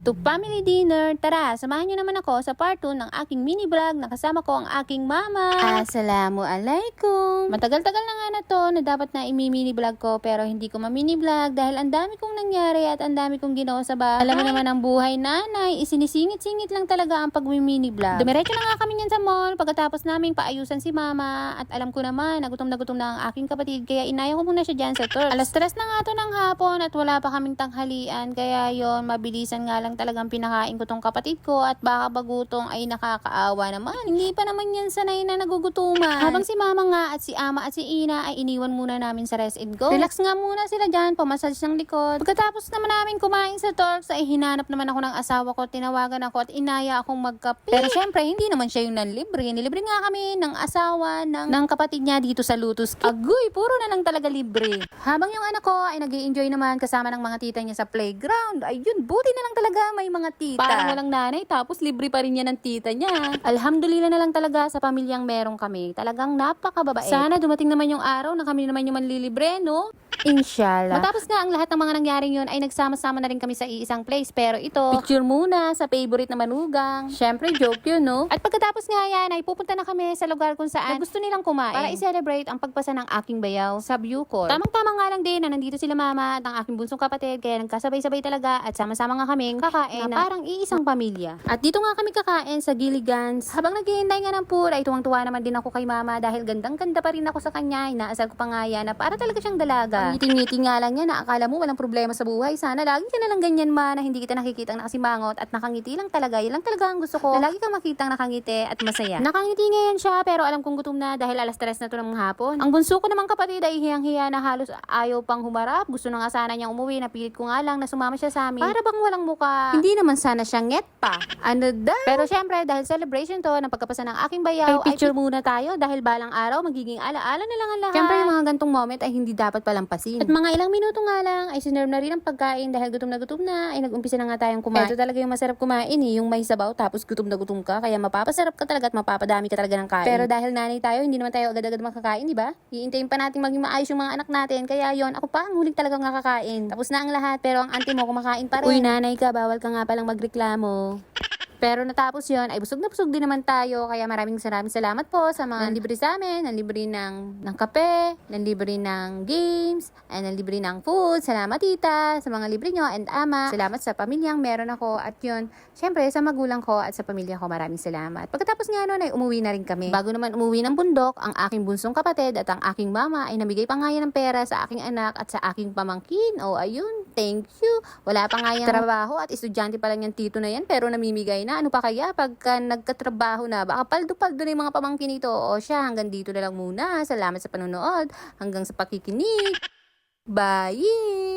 To family dinner, tara, samahan niyo naman ako sa part 2 ng aking mini vlog na kasama ko ang aking mama. Assalamualaikum! Matagal-tagal na nga na to na dapat na i-mini vlog ko pero hindi ko ma-mini vlog dahil ang dami kong nangyari at ang dami kong ginawa sa bahay. Alam mo naman ang buhay nanay, isinisingit-singit lang talaga ang pag-mini vlog. Dumiretso na nga kami niyan sa mall pagkatapos naming paayusan si mama at alam ko naman nagutom na ang aking kapatid kaya inaya ko muna siya dyan sa Turks. Alas 3 na nga to ng hapon at wala pa kaming tanghalian kaya yon mabilisan nga lang talagang pinakain ko tong kapatid ko at baka bagutong ay nakakaawa naman. Hindi pa naman yan sanay na nagugutuman. Habang si mama nga at si ama at si ina ay iniwan muna namin sa rest and go. Relax nga muna sila dyan, pamassage ng likod. Pagkatapos naman namin kumain sa Turks ay hinanap naman ako ng asawa ko, tinawagan ako at inaya akong magkape. Pero syempre hindi naman siya yung nanlibre. Nilibre nga kami ng asawa ng kapatid niya dito sa Lotus. Agoy, puro na lang talaga libre. Habang yung anak ko ay nag-i-enjoy naman kasama ng mga tita niya sa playground. Ayun, buti na lang talaga may mga tita. Parang walang nanay tapos libre pa rin niya ng tita niya. Alhamdulillah na lang talaga sa pamilyang meron kami. Talagang napakababait. Sana dumating naman yung araw na kami naman yung manlilibre, no? Inshallah. Matapos nga ang lahat ng mga nangyaring yun ay nagsama-sama na rin kami sa iisang place. Pero ito, picture muna sa favorite na manugang. Syempre, joke yun, no? At pagkatapos nga yan ay pupunta na kami sa lugar kung saan gusto nilang kumain para i-celebrate ang pagpasa ng aking bayaw sa Bucor. Tamang-tama nga lang din na nandito sila mama at ang aking bunsong kapatid kaya nagkasabay-sabay talaga at sama-sama nga kaming kakain na parang iisang pamilya. At dito nga kami kakain sa Gilligan's. Habang naghihintay nga ng food ay tuwang-tuwa naman din ako kay mama dahil gandang-ganda pa rin ako sa kanya. Inaasal ko pa nga yan na para talaga siyang dalaga. Ngiti-ngiti nga lang yan na akala mo walang problema sa buhay. Sana lagi ka na lang ganyan ma na hindi kita nakikita nakasimangot at nakangiti lang talaga. Yan lang talaga ang gusto ko. Na lagi kang makitang nakangiti at masaya. Nakangiti ngayon siya pero alam kong gutom na dahil alas 3 na to ng hapon. Ang bunso ko namang kapatid ay hiyang-hiya na halos ayaw pang humarap. Gusto na nga sana niyang umuwi. Napilit ko nga lang na sumama siya sa amin. Para bang walang muka. Hindi naman sana siya nget pa. Ano daw? Pero syempre dahil celebration to ng pagkapasa ng aking bayaw ay picture muna tayo dahil balang araw magiging alaala na lang ang lahat. Syempre yung mga gantong moment ay hindi dapat palampasin. At mga ilang minuto nga lang ay sinerve na rin ang pagkain dahil gutom na ay nag-umpisa na nga tayong kumain. Ito talaga yung masarap kumain yung may sabaw tapos gutom na gutom ka kaya mapapasarap ka talaga at mapapadami ka talaga ng kain. Pero dahil nanay tayo hindi naman tayo agad-agad makakain, di ba? Iintayin pa natin maging maayos yung mga anak natin kaya yon ako pa ang huling talagang nakakain. Tapos na ang lahat pero ang auntie mo kumakain pa rin. Uy nanay ka, bawal ka nga palang magreklamo. Pero natapos yon ay busog na busog din naman tayo. Kaya maraming salamat po sa mga nanlibre sa amin. Nanlibre ng kape, nanlibre ng games, and nanlibre ng food. Salamat tita sa mga libre nyo and ama. Salamat sa pamilyang meron ako. At yun, syempre sa magulang ko at sa pamilya ko maraming salamat. Pagkatapos nga nun ay umuwi na rin kami. Bago naman umuwi ng bundok, ang aking bunsong kapatid at ang aking mama ay namigay pa nga yan ng pera sa aking anak at sa aking pamangkin. O ayun, thank you. Wala pa nga yan trabaho at estudyante pa lang yung tito na yan pero namimigay na. Ano pa kaya pagka nagkatrabaho na? Baka paldo-paldo na yung mga pamangkin nito. O siya, hanggang dito na lang muna. Salamat sa panonood. Hanggang sa pakikinig. Bye!